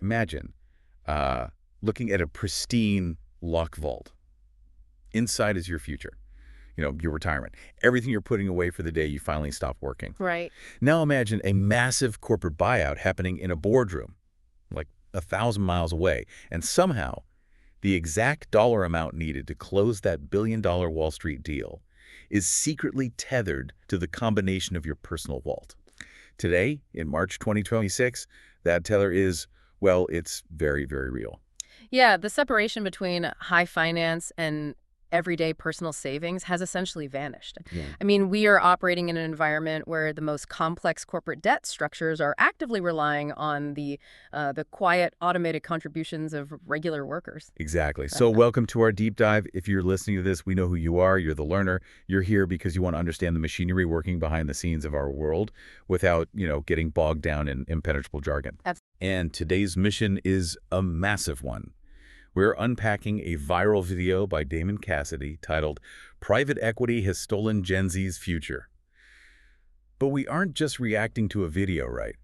Imagine looking at a pristine lock vault. Inside is your future, your retirement. Everything you're putting away for the day you finally stop working. Right. Now imagine a massive corporate buyout happening in a boardroom, like 1,000 miles away, and somehow the exact dollar amount needed to close that billion-dollar Wall Street deal is secretly tethered to the combination of your personal vault. Today, in March 2026, that tether is, well, it's very, very real. Yeah, the separation between high finance and everyday personal savings has essentially vanished. Yeah. I mean, we are operating in an environment where the most complex corporate debt structures are actively relying on the quiet, automated contributions of regular workers. Exactly. So welcome to our deep dive. If you're listening to this, we know who you are. You're the learner. You're here because you want to understand the machinery working behind the scenes of our world without, getting bogged down in impenetrable jargon. And today's mission is a massive one. We're unpacking a viral video by Damon Cassidy titled, "Private Equity Has Stolen Gen Z's Future." But we aren't just reacting to a video, right?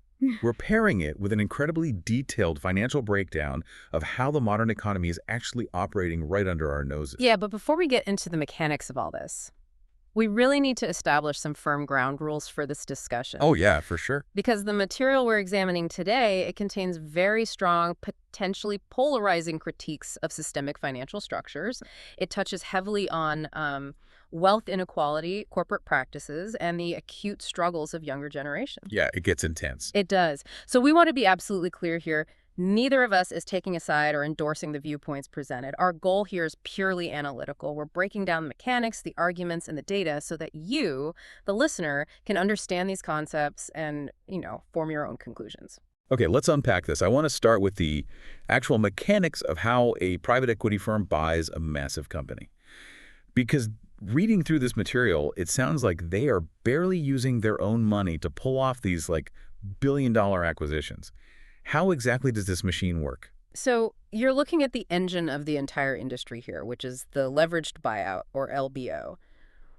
We're pairing it with an incredibly detailed financial breakdown of how the modern economy is actually operating right under our noses. Yeah, but before we get into the mechanics of all this, we really need to establish some firm ground rules for this discussion. Oh, yeah, for sure. Because the material we're examining today, it contains very strong, potentially polarizing critiques of systemic financial structures. It touches heavily on wealth inequality, corporate practices, and the acute struggles of younger generations. Yeah, it gets intense. It does. So we want to be absolutely clear here. Neither of us is taking a side or endorsing the viewpoints presented. Our goal here is purely analytical. We're breaking down the mechanics, the arguments, and the data so that you, the listener, can understand these concepts and, form your own conclusions. Okay, let's unpack this. I want to start with the actual mechanics of how a private equity firm buys a massive company. Because reading through this material, it sounds like they are barely using their own money to pull off these, billion-dollar acquisitions. How exactly does this machine work? So you're looking at the engine of the entire industry here, which is the leveraged buyout, or LBO.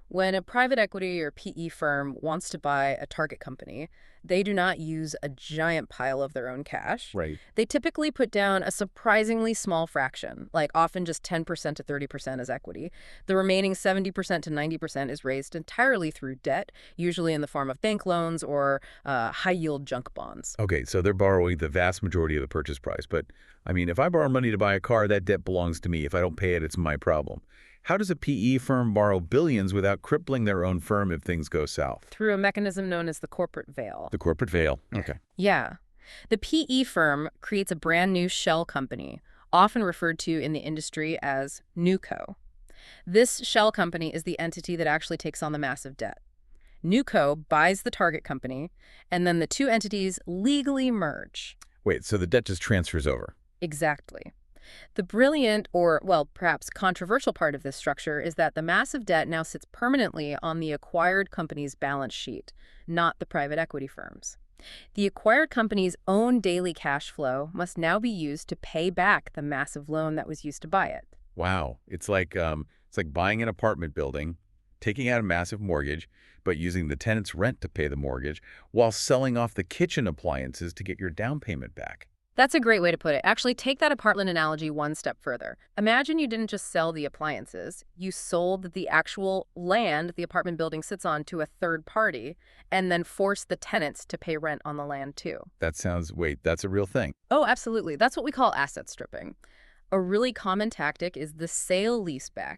When a private equity or PE firm wants to buy a target company, they do not use a giant pile of their own cash. Right. They typically put down a surprisingly small fraction, like often just 10% to 30% as equity. The remaining 70% to 90% is raised entirely through debt, usually in the form of bank loans or high-yield junk bonds. Okay, so they're borrowing the vast majority of the purchase price. But, if I borrow money to buy a car, that debt belongs to me. If I don't pay it, it's my problem. How does a PE firm borrow billions without crippling their own firm if things go south? Through a mechanism known as the corporate veil. The corporate veil. Okay. Yeah. The PE firm creates a brand new shell company, often referred to in the industry as NewCo. This shell company is the entity that actually takes on the massive debt. NewCo buys the target company, and then the two entities legally merge. Wait, so the debt just transfers over? Exactly. The brilliant, or, perhaps controversial part of this structure is that the massive debt now sits permanently on the acquired company's balance sheet, not the private equity firm's. The acquired company's own daily cash flow must now be used to pay back the massive loan that was used to buy it. Wow. It's like buying an apartment building, taking out a massive mortgage, but using the tenant's rent to pay the mortgage, while selling off the kitchen appliances to get your down payment back. That's a great way to put it. Actually, take that apartment analogy one step further. Imagine you didn't just sell the appliances. You sold the actual land the apartment building sits on to a third party and then forced the tenants to pay rent on the land too. That's a real thing. Oh, absolutely. That's what we call asset stripping. A really common tactic is the sale leaseback.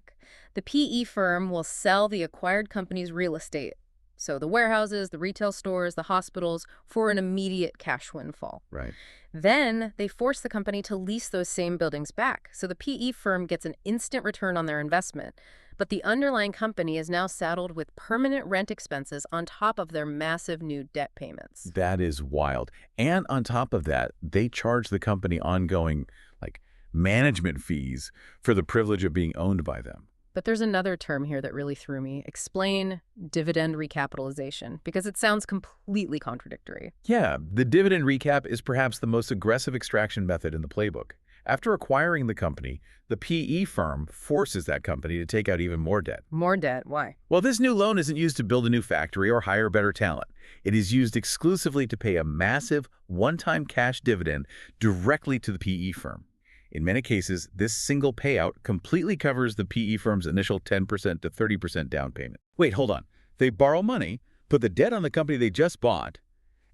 The PE firm will sell the acquired company's real estate, so the warehouses, the retail stores, the hospitals, for an immediate cash windfall. Right. Then they force the company to lease those same buildings back, so the PE firm gets an instant return on their investment. But the underlying company is now saddled with permanent rent expenses on top of their massive new debt payments. That is wild. And on top of that, they charge the company ongoing, management fees for the privilege of being owned by them. But there's another term here that really threw me. Explain dividend recapitalization, because it sounds completely contradictory. Yeah, the dividend recap is perhaps the most aggressive extraction method in the playbook. After acquiring the company, the PE firm forces that company to take out even more debt. More debt. Why? Well, this new loan isn't used to build a new factory or hire better talent. It is used exclusively to pay a massive one-time cash dividend directly to the PE firm. In many cases, this single payout completely covers the PE firm's initial 10% to 30% down payment. Wait, hold on. They borrow money, put the debt on the company they just bought,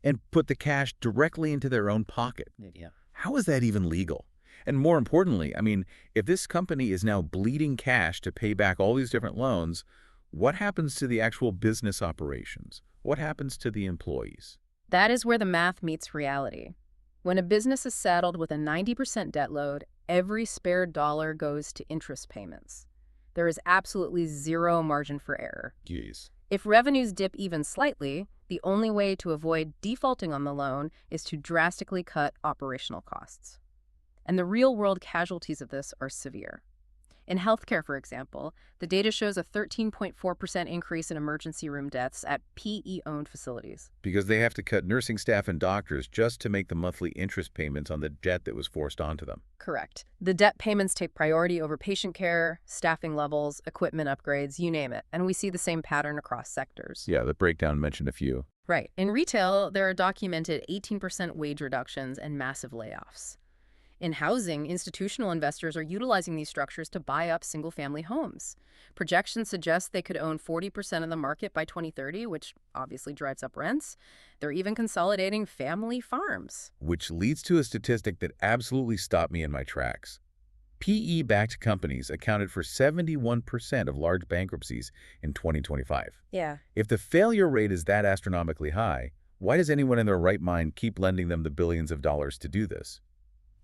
and put the cash directly into their own pocket. Yeah. How is that even legal? And more importantly, I mean, if this company is now bleeding cash to pay back all these different loans, what happens to the actual business operations? What happens to the employees? That is where the math meets reality. When a business is saddled with a 90% debt load, every spare dollar goes to interest payments. There is absolutely zero margin for error. Jeez. If revenues dip even slightly, the only way to avoid defaulting on the loan is to drastically cut operational costs. And the real-world casualties of this are severe. In healthcare, for example, the data shows a 13.4% increase in emergency room deaths at PE-owned facilities. Because they have to cut nursing staff and doctors just to make the monthly interest payments on the debt that was forced onto them. Correct. The debt payments take priority over patient care, staffing levels, equipment upgrades, you name it. And we see the same pattern across sectors. Yeah, the breakdown mentioned a few. Right. In retail, there are documented 18% wage reductions and massive layoffs. In housing, institutional investors are utilizing these structures to buy up single-family homes. Projections suggest they could own 40% of the market by 2030, which obviously drives up rents. They're even consolidating family farms. Which leads to a statistic that absolutely stopped me in my tracks. PE-backed companies accounted for 71% of large bankruptcies in 2025. Yeah. If the failure rate is that astronomically high, why does anyone in their right mind keep lending them the billions of dollars to do this?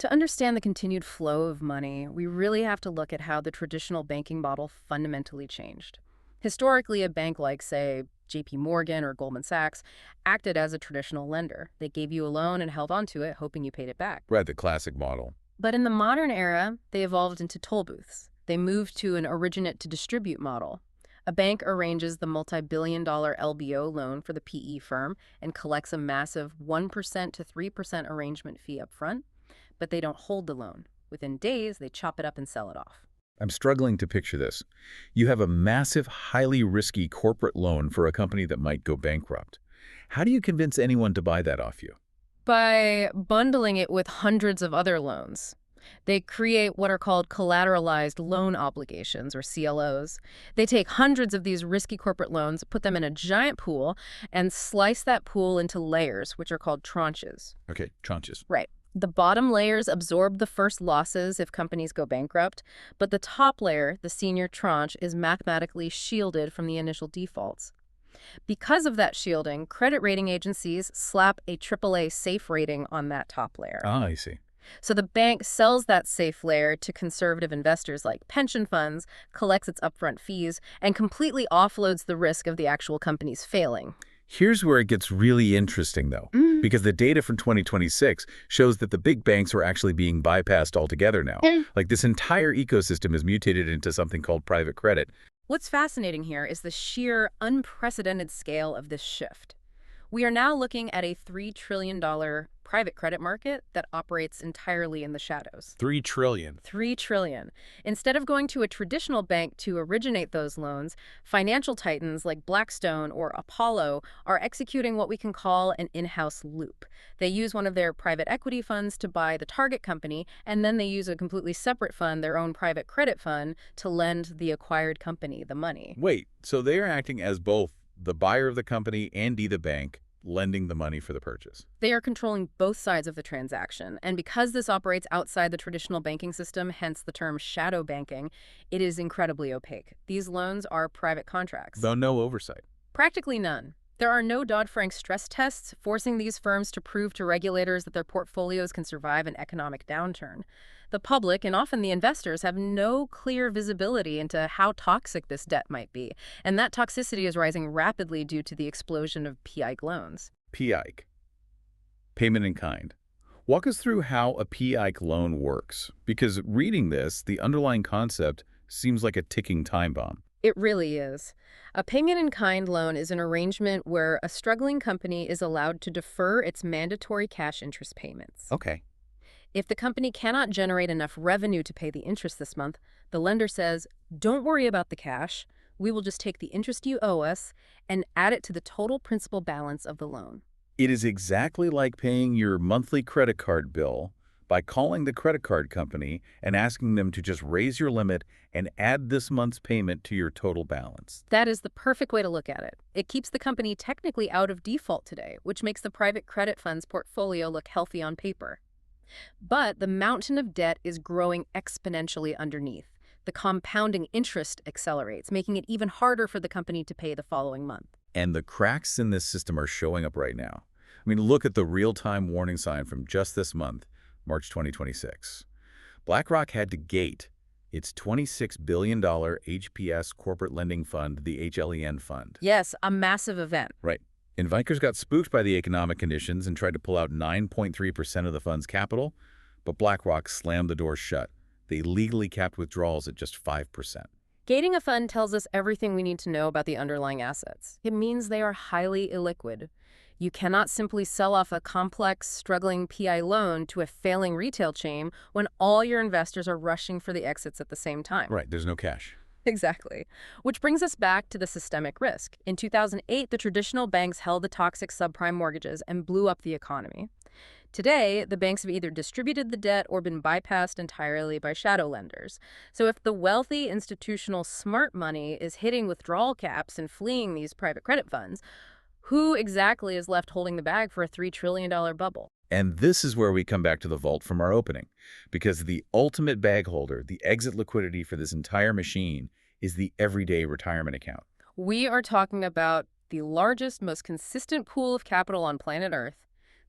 To understand the continued flow of money, we really have to look at how the traditional banking model fundamentally changed. Historically, a bank like, say, JP Morgan or Goldman Sachs acted as a traditional lender. They gave you a loan and held onto it, hoping you paid it back. Right, the classic model. But in the modern era, they evolved into toll booths. They moved to an originate-to-distribute model. A bank arranges the multi-billion-dollar LBO loan for the PE firm and collects a massive 1% to 3% arrangement fee up front. But they don't hold the loan. Within days, they chop it up and sell it off. I'm struggling to picture this. You have a massive, highly risky corporate loan for a company that might go bankrupt. How do you convince anyone to buy that off you? By bundling it with hundreds of other loans. They create what are called collateralized loan obligations, or CLOs. They take hundreds of these risky corporate loans, put them in a giant pool, and slice that pool into layers, which are called tranches. Okay, tranches. Right. The bottom layers absorb the first losses if companies go bankrupt, but the top layer, the senior tranche, is mathematically shielded from the initial defaults. Because of that shielding, credit rating agencies slap a AAA safe rating on that top layer. Ah, I see. So the bank sells that safe layer to conservative investors like pension funds, collects its upfront fees, and completely offloads the risk of the actual companies failing. Here's where it gets really interesting, though, because the data from 2026 shows that the big banks are actually being bypassed altogether now. Like this entire ecosystem is mutated into something called private credit. What's fascinating here is the sheer unprecedented scale of this shift. We are now looking at a $3 trillion private credit market that operates entirely in the shadows. $3 trillion. $3 trillion. Instead of going to a traditional bank to originate those loans, financial titans like Blackstone or Apollo are executing what we can call an in-house loop. They use one of their private equity funds to buy the target company, and then they use a completely separate fund, their own private credit fund, to lend the acquired company the money. Wait, so they are acting as both the buyer of the company and the bank, lending the money for the purchase. They are controlling both sides of the transaction, and because this operates outside the traditional banking system, hence the term shadow banking, it is incredibly opaque. These loans are private contracts. Though no oversight. Practically none. There are no Dodd-Frank stress tests forcing these firms to prove to regulators that their portfolios can survive an economic downturn. The public, and often the investors, have no clear visibility into how toxic this debt might be, and that toxicity is rising rapidly due to the explosion of PIKE loans. PIKE. Payment in kind. Walk us through how a PIKE loan works, because reading this, the underlying concept seems like a ticking time bomb. It really is. A payment-in-kind loan is an arrangement where a struggling company is allowed to defer its mandatory cash interest payments. Okay. If the company cannot generate enough revenue to pay the interest this month, the lender says, don't worry about the cash. We will just take the interest you owe us and add it to the total principal balance of the loan. It is exactly like paying your monthly credit card bill by calling the credit card company and asking them to just raise your limit and add this month's payment to your total balance. That is the perfect way to look at it. It keeps the company technically out of default today, which makes the private credit fund's portfolio look healthy on paper. But the mountain of debt is growing exponentially underneath. The compounding interest accelerates, making it even harder for the company to pay the following month. And the cracks in this system are showing up right now. I mean, look at the real-time warning sign from just this month, March 2026. BlackRock had to gate its $26 billion HPS corporate lending fund, the HLEN fund. Yes, a massive event. Right. Investors got spooked by the economic conditions and tried to pull out 9.3% of the fund's capital, but BlackRock slammed the doors shut. They legally capped withdrawals at just 5%. Gating a fund tells us everything we need to know about the underlying assets. It means they are highly illiquid. You cannot simply sell off a complex, struggling PI loan to a failing retail chain when all your investors are rushing for the exits at the same time. Right, there's no cash. Exactly. Which brings us back to the systemic risk. In 2008, the traditional banks held the toxic subprime mortgages and blew up the economy. Today, the banks have either distributed the debt or been bypassed entirely by shadow lenders. So if the wealthy, institutional, smart money is hitting withdrawal caps and fleeing these private credit funds, who exactly is left holding the bag for a $3 trillion bubble? And this is where we come back to the vault from our opening, because the ultimate bag holder, the exit liquidity for this entire machine, is the everyday retirement account. We are talking about the largest, most consistent pool of capital on planet Earth,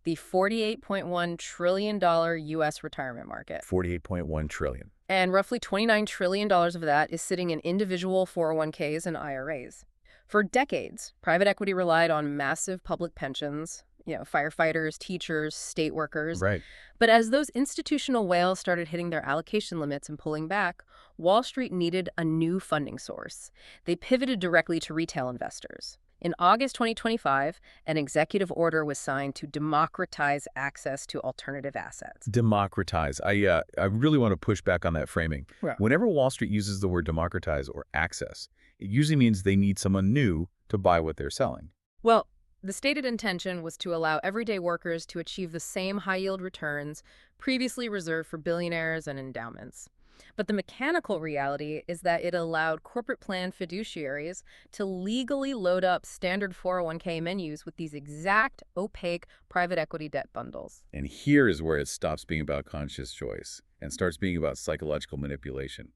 the $48.1 trillion U.S. retirement market. $48.1 trillion. And roughly $29 trillion of that is sitting in individual 401ks and IRAs. For decades, private equity relied on massive public pensions, firefighters, teachers, state workers. Right. But as those institutional whales started hitting their allocation limits and pulling back, Wall Street needed a new funding source. They pivoted directly to retail investors. In August 2025, an executive order was signed to democratize access to alternative assets. Democratize. I really want to push back on that framing. Yeah. Whenever Wall Street uses the word democratize or access, it usually means they need someone new to buy what they're selling. Well, the stated intention was to allow everyday workers to achieve the same high-yield returns previously reserved for billionaires and endowments. But the mechanical reality is that it allowed corporate plan fiduciaries to legally load up standard 401k menus with these exact, opaque private equity debt bundles. And here is where it stops being about conscious choice and starts being about psychological manipulation.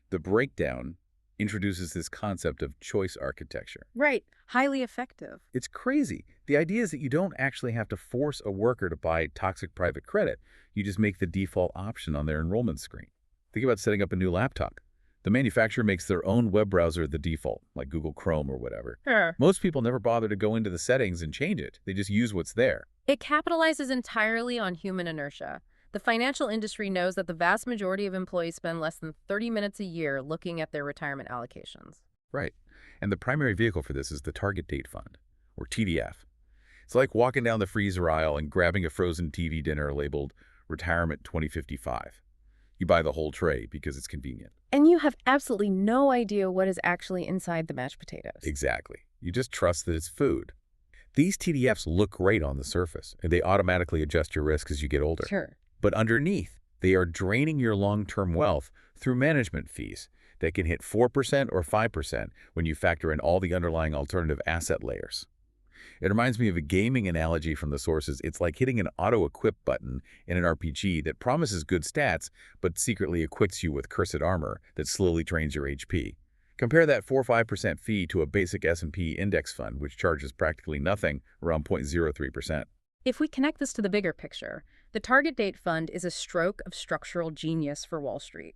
The breakdown introduces this concept of choice architecture. Right. Highly effective. It's crazy. The idea is that you don't actually have to force a worker to buy toxic private credit. You just make the default option on their enrollment screen. Think about setting up a new laptop. The manufacturer makes their own web browser the default, like Google Chrome or whatever. Sure. Most people never bother to go into the settings and change it. They just use what's there. It capitalizes entirely on human inertia. The financial industry knows that the vast majority of employees spend less than 30 minutes a year looking at their retirement allocations. Right. And the primary vehicle for this is the target date fund, or TDF. It's like walking down the freezer aisle and grabbing a frozen TV dinner labeled Retirement 2055. You buy the whole tray because it's convenient. And you have absolutely no idea what is actually inside the mashed potatoes. Exactly. You just trust that it's food. These TDFs look great on the surface, and they automatically adjust your risk as you get older. Sure. But underneath, they are draining your long-term wealth through management fees that can hit 4% or 5% when you factor in all the underlying alternative asset layers. It reminds me of a gaming analogy from the sources. It's like hitting an auto-equip button in an RPG that promises good stats, but secretly equips you with cursed armor that slowly drains your HP. Compare that 4 or 5% fee to a basic S&P index fund, which charges practically nothing, around 0.03%. If we connect this to the bigger picture, the target date fund is a stroke of structural genius for Wall Street.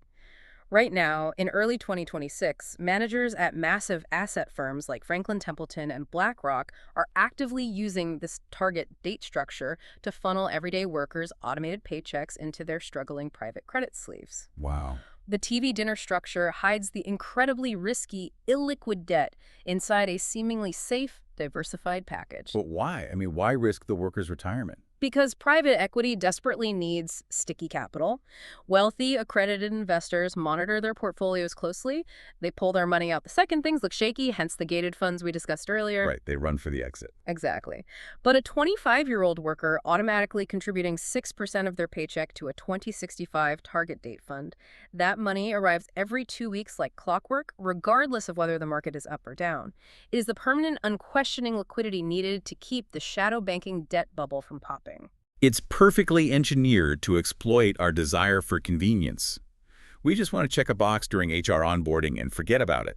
Right now, in early 2026, managers at massive asset firms like Franklin Templeton and BlackRock are actively using this target date structure to funnel everyday workers' automated paychecks into their struggling private credit sleeves. Wow. The TV dinner structure hides the incredibly risky, illiquid debt inside a seemingly safe, diversified package. But why? I mean, why risk the worker's retirement? Because private equity desperately needs sticky capital. Wealthy, accredited investors monitor their portfolios closely. They pull their money out the second things look shaky, hence the gated funds we discussed earlier. Right, they run for the exit. Exactly. But a 25-year-old worker automatically contributing 6% of their paycheck to a 2065 target date fund, that money arrives every 2 weeks like clockwork, regardless of whether the market is up or down. It is the permanent, unquestioning liquidity needed to keep the shadow banking debt bubble from popping. It's perfectly engineered to exploit our desire for convenience. We just want to check a box during HR onboarding and forget about it.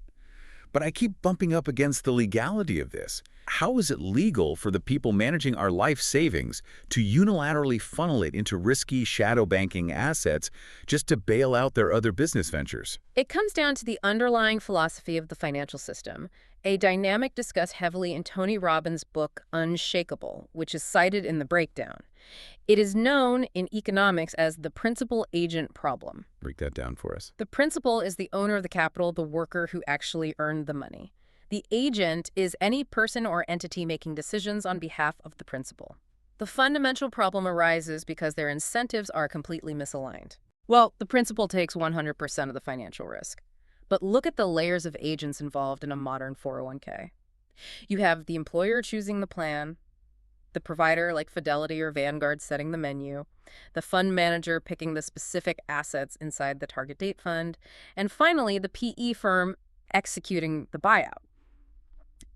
But I keep bumping up against the legality of this. How is it legal for the people managing our life savings to unilaterally funnel it into risky shadow banking assets just to bail out their other business ventures? It comes down to the underlying philosophy of the financial system, a dynamic discussed heavily in Tony Robbins' book Unshakable, which is cited in the breakdown. It is known in economics as the principal-agent problem. Break that down for us. The principal is the owner of the capital, the worker who actually earned the money. The agent is any person or entity making decisions on behalf of the principal. The fundamental problem arises because their incentives are completely misaligned. Well, the principal takes 100% of the financial risk. But look at the layers of agents involved in a modern 401k. You have the employer choosing the plan, the provider like Fidelity or Vanguard setting the menu, the fund manager picking the specific assets inside the target date fund, and finally the PE firm executing the buyout.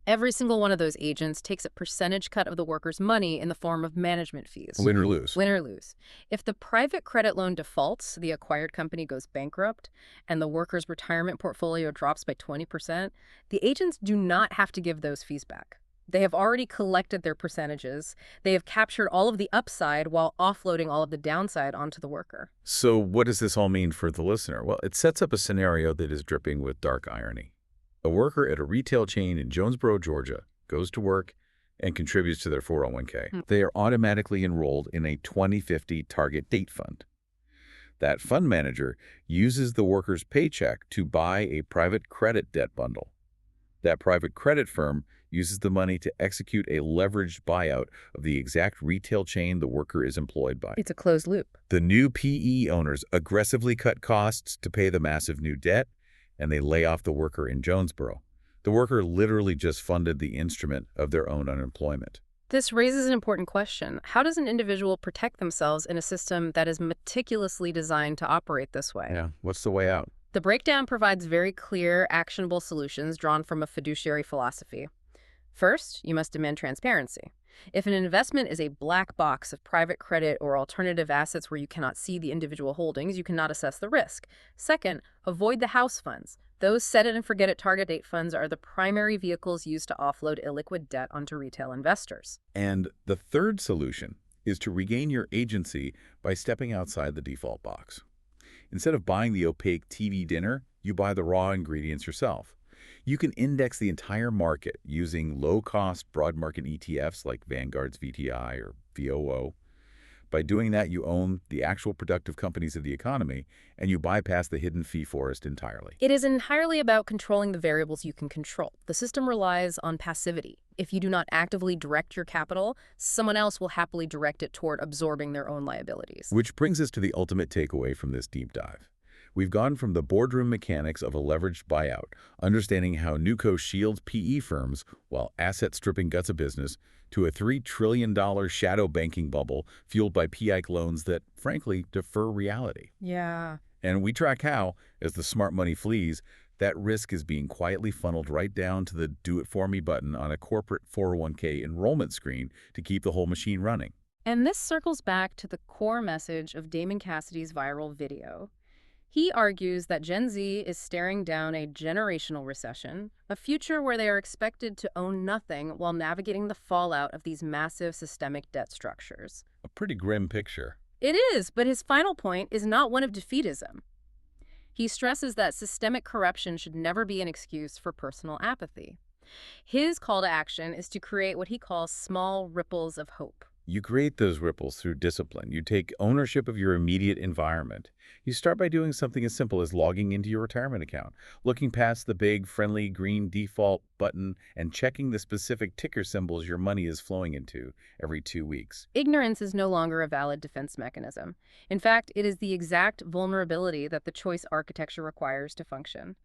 Every single one of those agents takes a percentage cut of the worker's money in the form of management fees. Win or lose. Win or lose. If the private credit loan defaults, the acquired company goes bankrupt, and the worker's retirement portfolio drops by 20%, the agents do not have to give those fees back. They have already collected their percentages. They have captured all of the upside while offloading all of the downside onto the worker. So what does this all mean for the listener? Well, it sets up a scenario that is dripping with dark irony. A worker at a retail chain in Jonesboro, Georgia, goes to work and contributes to their 401k. They are automatically enrolled in a 2050 target date fund. That fund manager uses the worker's paycheck to buy a private credit debt bundle. That private credit firm uses the money to execute a leveraged buyout of the exact retail chain the worker is employed by. It's a closed loop. The new PE owners aggressively cut costs to pay the massive new debt, and they lay off the worker in Jonesboro. The worker literally just funded the instrument of their own unemployment. This raises an important question. How does an individual protect themselves in a system that is meticulously designed to operate this way? Yeah, what's the way out? The breakdown provides very clear, actionable solutions drawn from a fiduciary philosophy. First, you must demand transparency. If an investment is a black box of private credit or alternative assets where you cannot see the individual holdings, you cannot assess the risk. Second, avoid the house funds. Those set-it-and-forget-it target date funds are the primary vehicles used to offload illiquid debt onto retail investors. And the third solution is to regain your agency by stepping outside the default box. Instead of buying the opaque TV dinner, you buy the raw ingredients yourself. You can index the entire market using low-cost broad market ETFs like Vanguard's VTI or VOO. By doing that, you own the actual productive companies of the economy, and you bypass the hidden fee forest entirely. It is entirely about controlling the variables you can control. The system relies on passivity. If you do not actively direct your capital, someone else will happily direct it toward absorbing their own liabilities. Which brings us to the ultimate takeaway from this deep dive. We've gone from the boardroom mechanics of a leveraged buyout, understanding how Newco shields PE firms while asset-stripping guts a business, to a $3 trillion shadow banking bubble fueled by PIKE loans that, frankly, defer reality. Yeah. And we track how, as the smart money flees, that risk is being quietly funneled right down to the do-it-for-me button on a corporate 401k enrollment screen to keep the whole machine running. And this circles back to the core message of Damon Cassidy's viral video. He argues that Gen Z is staring down a generational recession, a future where they are expected to own nothing while navigating the fallout of these massive systemic debt structures. A pretty grim picture. It is, but his final point is not one of defeatism. He stresses that systemic corruption should never be an excuse for personal apathy. His call to action is to create what he calls small ripples of hope. You create those ripples through discipline. You take ownership of your immediate environment. You start by doing something as simple as logging into your retirement account, looking past the big, friendly green default button, and checking the specific ticker symbols your money is flowing into every 2 weeks. Ignorance is no longer a valid defense mechanism. In fact, it is the exact vulnerability that the choice architecture requires to function.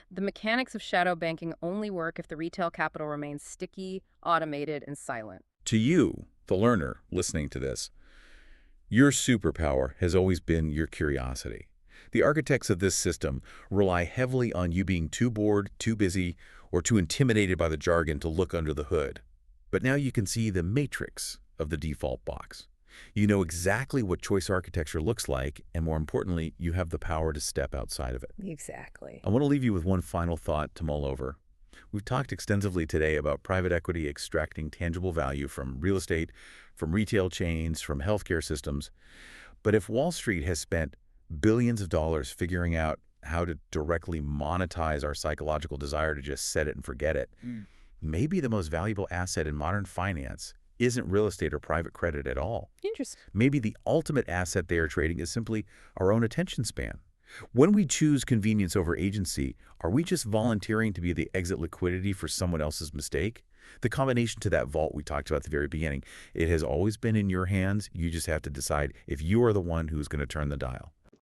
The mechanics of shadow banking only work if the retail capital remains sticky, automated, and silent. To you, the learner, listening to this, your superpower has always been your curiosity. The architects of this system rely heavily on you being too bored, too busy, or too intimidated by the jargon to look under the hood. But now you can see the matrix of the default box. You know exactly what choice architecture looks like, and more importantly, you have the power to step outside of it. Exactly. I want to leave you with one final thought to mull over. We've talked extensively today about private equity extracting tangible value from real estate, from retail chains, from healthcare systems. But if Wall Street has spent billions of dollars figuring out how to directly monetize our psychological desire to just set it and forget it, maybe the most valuable asset in modern finance isn't real estate or private credit at all. Interesting. Maybe the ultimate asset they are trading is simply our own attention span. When we choose convenience over agency, are we just volunteering to be the exit liquidity for someone else's mistake? The combination to that vault we talked about at the very beginning, it has always been in your hands. You just have to decide if you are the one who's going to turn the dial.